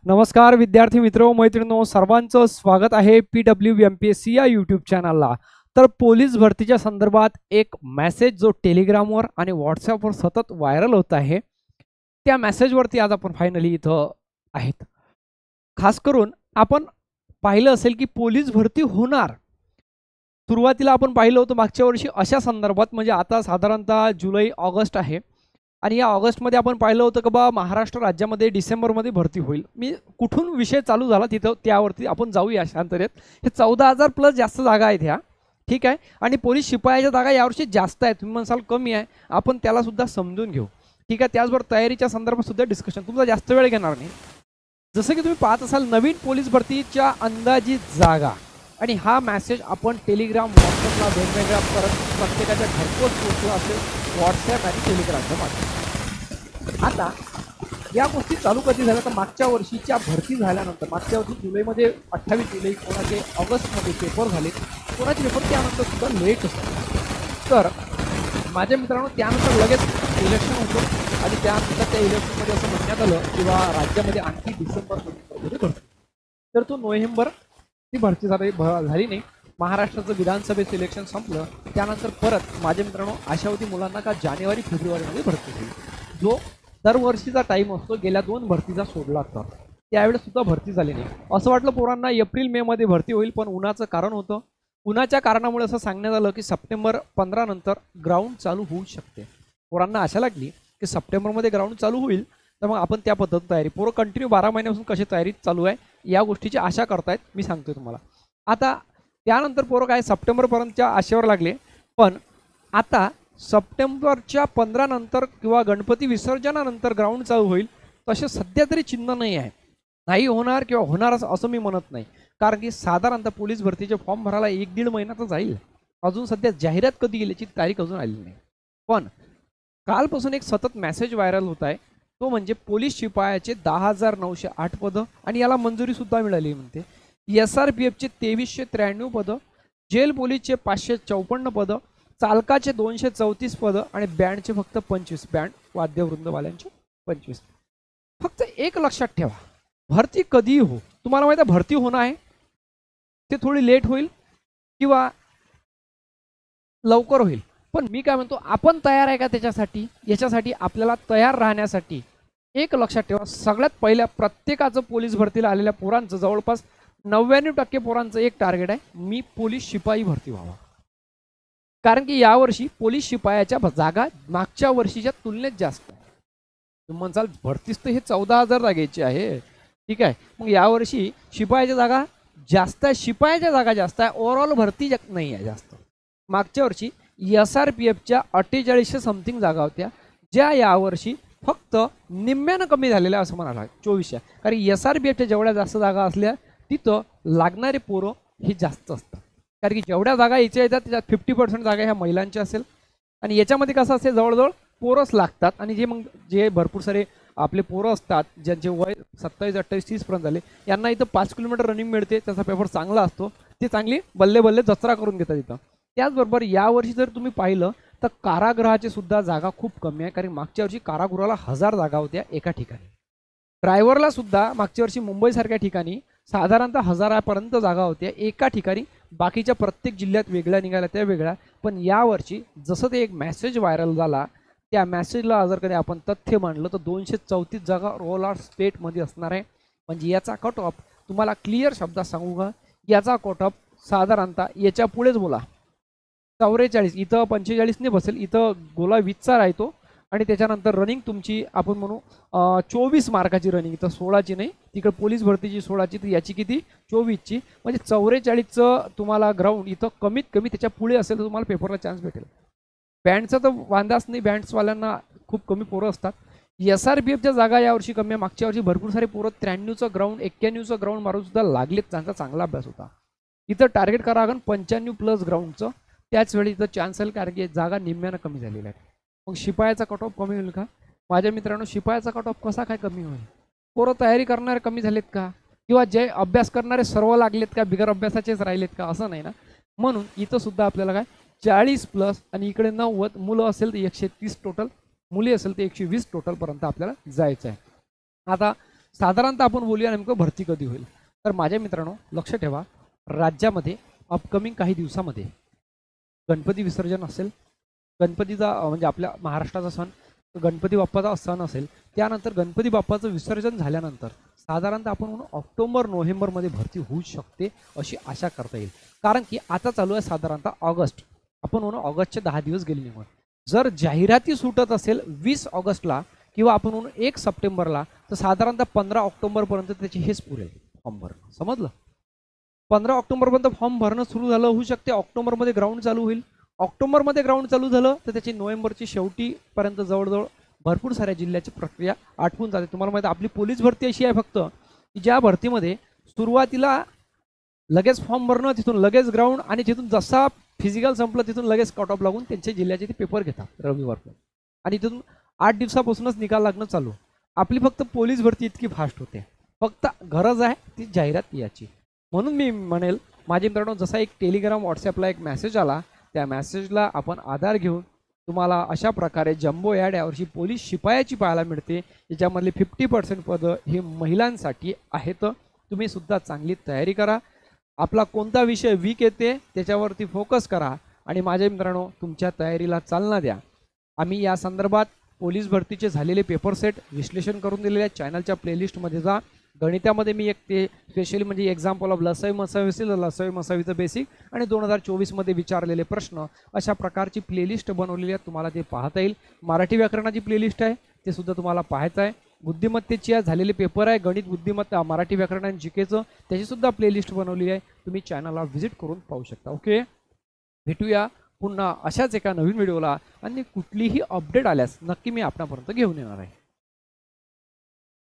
नमस्कार विद्यार्थी मित्र मैत्रिणींनो, सर्वांचं स्वागत आहे PWMPSC या यूट्यूब चॅनलला। तर पोलीस भरतीच्या संदर्भात एक मेसेज जो टेलिग्रामवर आणि व्हॉट्सॲपवर सतत व्हायरल होत आहे, त्या मेसेजवरती आज आपण फायनली इथं आहेत। खास करून आपण पाहिलं असेल की पोलीस भरती होणार, सुरुवातीला आपण पाहिलं होतं मागच्या वर्षी अशा संदर्भात, म्हणजे आता साधारणतः जुलै ऑगस्ट आहे आणि या ऑगस्टमध्ये आपण पाहिलं होतं की बा महाराष्ट्र राज्यामध्ये डिसेंबरमध्ये भरती होईल। मी कुठून विषय चालू झाला तिथं त्यावरती आपण जाऊया शांततेत। हे 14,000 प्लस जास्त जागा आहेत ह्या, ठीक आहे। आणि पोलीस शिपायाच्या जागा यावर्षी जास्त आहेत, तुम्ही म्हणसाल कमी आहे, आपण त्याला सुद्धा समजून घेऊ, ठीक आहे। त्याचबरोबर तयारीच्या संदर्भात सुद्धा डिस्कशन, तुमचा जास्त वेळ घेणार नाही। जसं की तुम्ही पाहत असाल नवीन पोलीस भरतीच्या अंदाजित जागा, आणि हा मेसेज आपण टेलिग्राम व्हॉट्सअपला वेगवेगळ्या प्रत्येकाच्या घरपोच पोहोचला असेल, व्हॉट्सॲप आणि टेलिग्रामच्या माध्यमातून। आता या गोष्टी चालू कधी झाल्या तर मागच्या वर्षीच्या भरती झाल्यानंतर, मागच्या वर्षी जुलैमध्ये 28 जुलै, कोणाचे ऑगस्टमध्ये पेपर झाले, कोणाचे पेपर त्यानंतर सुद्धा लेट असतात। तर माझ्या मित्रांनो त्यानंतर लगेच इलेक्शन होतं आणि त्यानंतर त्या इलेक्शनमध्ये असं म्हणण्यात आलं किंवा राज्यामध्ये आणखी डिसेंबरमध्ये भरती, तर तो नोव्हेंबर ती भरती झाली नाही। महाराष्ट्राचं विधानसभेचं इलेक्शन संपलं, त्यानंतर परत माझ्या मित्रांनो आशा होती मुलांना का जानेवारी फेब्रुवारीमध्ये भरती होईल, जो दरवर्षीचा टाईम असतो। गेल्या 2 भरतीचा सोडला तर त्यावेळेस सुद्धा भरती झाली नाही। असं वाटलं पोरांना एप्रिल मे मध्ये भरती होईल, पण उन्हाचं कारण होतं। उन्हाच्या कारणामुळे असं सांगण्यात आलं की सप्टेंबर 15 नंतर ग्राउंड चालू होऊ शकते। पोरांना आशा लागली की सप्टेंबरमध्ये ग्राउंड चालू होईल, तर मग आपण त्या पद्धतीने तयारी, पोरं कंटिन्यू 12 महिन्यापासून कशी तयारी चालू आहे या गोष्टीची आशा करतायत, मी सांगतोय तुम्हाला। आता त्यानंतर पोरं काय सप्टेंबरपर्यंतच्या आशेवर लागले, पण आता सप्टेंबरच्या 15 नंतर किंवा गणपती विसर्जनानंतर ग्राउंड चालू होईल तसे सध्या तरी चिन्ह नाही आहे। नाही होणार किंवा होणार असं मी म्हणत नाही, कारण की साधारणतः पोलीस भरतीचे फॉर्म भरायला 1-1.5 महिना तर जाईल। अजून सध्या जाहिरात कधी गेल्याची तारीख अजून आलेली नाही। पण कालपासून एक सतत मेसेज व्हायरल होत आहे, तो म्हणजे पोलीस शिपायाचे 10,908 पदं आणि याला मंजुरी सुद्धा मिळाली म्हणते। SRPFचे 2393 पदं, जेल पोलीसचे 554 पदं, चालकाचे 234 पदं आणि बँडचे फक्त 25, बँड वाद्यवृंदवाल्यांचे 25। फक्त एक लक्षात ठेवा, भरती कधीही हो, तुम्हाला माहिती आहे भरती होणं आहे ते थोडी लेट होईल किंवा लवकर होईल, पण मी काय म्हणतो आपण तयार आहे का त्याच्यासाठी? याच्यासाठी आपल्याला तयार राहण्यासाठी एक लक्षात ठेवा, सगळ्यात पहिल्या प्रत्येकाचं पोलीस भरतीला आलेल्या पोरांचं जवळपास 99% पोरांचं एक टार्गेट आहे, मी पोलीस शिपाई भरती व्हावा। कारण की यावर्षी पोलीस शिपायाच्या जागा मागच्या वर्षीच्या तुलनेत जास्त आहे। तुम्ही म्हणसाल भरतीच तर हे 14,000 जागेची आहे, ठीक आहे, मग यावर्षी शिपायाच्या जागा जास्त आहे, शिपायाच्या जागा जास्त आहे, ओव्हरऑल भरती नाही आहे जास्त। मागच्या वर्षी SRPFच्या 4800 समथिंग जागा होत्या, ज्या यावर्षी फक्त निम्म्यानं कमी झालेल्या असं म्हणाला 2400। कारण SRPFच्या जेवढ्या जास्त जागा असल्या तिथं लागणारे पोरं हे जास्त असतात, कारण की जेवढ्या जागा याच्या येतात त्याच्यात 50% जागा ह्या महिलांच्या असेल, आणि याच्यामध्ये कसं असेल जवळजवळ पोरंच लागतात, आणि जे भरपूर सारे आपले पोरं असतात ज्यांचे वय 27, 28, 30 पर्यंत झाले, यांना इथं 5 किलोमीटर रनिंग मिळते, त्याचा पेपर चांगला असतो, ते चांगली बल्ले बल्ले जत्रा करून घेतात इथं। त्याचबरोबर यावर्षी जर तुम्ही पाहिलं तर कारागृहाचे सुद्धा जागा खूप कमी आहे, कारण मागच्या वर्षी कारागृहाला 1000 जागा होत्या एका ठिकाणी। ड्रायव्हरला सुद्धा मागच्या वर्षी मुंबईसारख्या ठिकाणी साधारणतः 1000पर्यंत जागा होत्या एका ठिकाणी, बाकीच्या प्रत्येक जिल्ह्यात वेगळ्या निघाल्या त्या वेगळ्या। पण यावर्षी जसं ते एक मेसेज व्हायरल झाला, त्या मेसेजला जर कधी आपण तथ्य मांडलं तर 234 जागा रोल ऑफ स्टेटमध्ये असणार आहे। म्हणजे याचा कट ऑफ तुम्हाला क्लिअर शब्दात सांगू का, याचा कट ऑफ साधारणतः याच्या पुढेच बोला 44, इथं 45 नाही बसेल, इथं गोला 20चा राहतो, आणि त्याच्यानंतर रनिंग तुमची आपण म्हणू 24 मार्काची रनिंग, इथं 16ची नाही, तिकडे पोलीस भरतीची 16ची, तर याची किती 24ची, म्हणजे 44चं तुम्हाला ग्राउंड इथं कमीत कमी त्याच्या पुढे असेल तर तुम्हाला पेपरला चान्स भेटेल। बँडचा तर वांदाच नाही, बँड्सवाल्यांना खूप कमी पोरं असतात। SRPFच्या जागा यावर्षी कमी आहे, मागच्या वर्षी भरपूर सारे पोरं 93चं ग्राउंड 91चं ग्राउंड मारून सुद्धा लागलेत, त्यांचा चांगला अभ्यास होता। इथं टार्गेट करा लागेल 95+ ग्राउंडचं, त्याच वेळी इथं चान्स येईल, कारण की जागा निम्म्यानं कमी झालेल्या आहेत। मग शिपायाचा कट ऑफ कमी होईल का? माझ्या मित्रांनो शिपायाचा कट ऑफ कसा काय कमी होईल? पोरं तयारी करणारे कमी झालेत का, किंवा जे अभ्यास करणारे सर्व लागलेत का, बिगर अभ्यासाचेच राहिलेत का? असं नाही ना। म्हणून इथं सुद्धा आपल्याला काय 40+ आणि इकडे 90 मुलं असेल तर 130 टोटल, मुली असेल तर 120 टोटलपर्यंत आपल्याला जायचं आहे। आता साधारणतः आपण बोलूया नेमकं भरती कधी होईल. तर माझ्या मित्रांनो लक्ष ठेवा, राज्यामध्ये अपकमिंग काही दिवसामध्ये गणपती विसर्जन असेल. गणपतीचा म्हणजे आपल्या महाराष्ट्राचा सण गणपती बाप्पाचा सण असेल. त्यानंतर गणपती बाप्पाचं विसर्जन झाल्यानंतर साधारणतः आपण म्हणून ऑक्टोबर नोव्हेंबरमध्ये भरती होऊ शकते अशी आशा करता येईल. कारण की आता चालू आहे साधारणतः ऑगस्ट, आपण म्हणून ऑगस्टचे 10 दिवस गेले निघून. जर जाहिराती सुटत असेल 20 ऑगस्टला किंवा आपण म्हणून 1 सप्टेंबरला, तर साधारणतः 15 ऑक्टोबरपर्यंत त्याचे हेच पुरेल फॉर्म भरणं. समजलं? 15 ऑक्टोबरपर्यंत फॉर्म भरणं सुरू झालं होऊ शकते. ऑक्टोबरमध्ये ग्राउंड चालू होईल. ऑक्टोबरमध्ये ग्राउंड चालू झालं तर त्याची नोव्हेंबरची शेवटीपर्यंत जवळजवळ भरपूर साऱ्या जिल्ह्याची प्रक्रिया आटपून जाते. तुम्हाला माहिती आपली पोलीस भरती अशी आहे फक्त की ज्या भरतीमध्ये सुरुवातीला लगेच फॉर्म भरणं, तिथून लगेच ग्राउंड, आणि तिथून जसा फिजिकल संपलं तिथून लगेच कट ऑफ लागून त्यांच्या जिल्ह्याचे ते पेपर घेतात रविवारपर्यंत, आणि तिथून 8 दिवसापासूनच निकाल लागणं चालू. आपली फक्त पोलीस भरती इतकी फास्ट होते. फक्त गरज आहे ती जाहिरात याची. म्हणून मी म्हणेल माझे मित्रांनो, जसा एक टेलिग्राम व्हॉट्सॲपला एक मेसेज आला, त्या मेसेजला आपण आधार घेऊन तुम्हाला अशा प्रकारे जम्बो ॲड यावर्षी पोलीस शिपायाची पाहायला मिळते. याच्यामधले 50% पदं हे महिलांसाठी आहेत. तुम्ही सुद्धा चांगली तयारी करा. आपला कोणता विषय वीक येते त्याच्यावरती फोकस करा आणि माझ्या मित्रांनो तुमच्या तयारीला चालना द्या. आम्ही या संदर्भात पोलीस भरतीचे झालेले पेपर सेट विश्लेषण करून दिलेले आहेत. चॅनलच्या प्लेलिस्टमध्ये जा. गणितामध्ये मी एक ते स्पेशली म्हणजे एक्झाम्पल ऑफ लसाई मसावी असेल, लसाई मसावीचं बेसिक आणि 2024मध्ये विचारलेले प्रश्न, अशा प्रकारची प्लेलिस्ट बनवलेली आहे. तुम्हाला ते पाहता येईल. मराठी व्याकरणाची प्लेलिस्ट आहे, ते सुद्धा तुम्हाला पाहायचं आहे. बुद्धिमत्तेची झालेले पेपर आहे, गणित बुद्धिमत्ता, मराठी व्याकरण आणि जीकेचं, त्याची सुद्धा प्लेलिस्ट बनवलेली आहे. तुम्ही चॅनलला व्हिजिट करून पाहू शकता. ओके, भेटूया पुन्हा अशाच एका नवीन व्हिडिओला, आणि कुठलीही अपडेट आल्यास नक्की मी आपणापर्यंत घेऊन येणार आहे.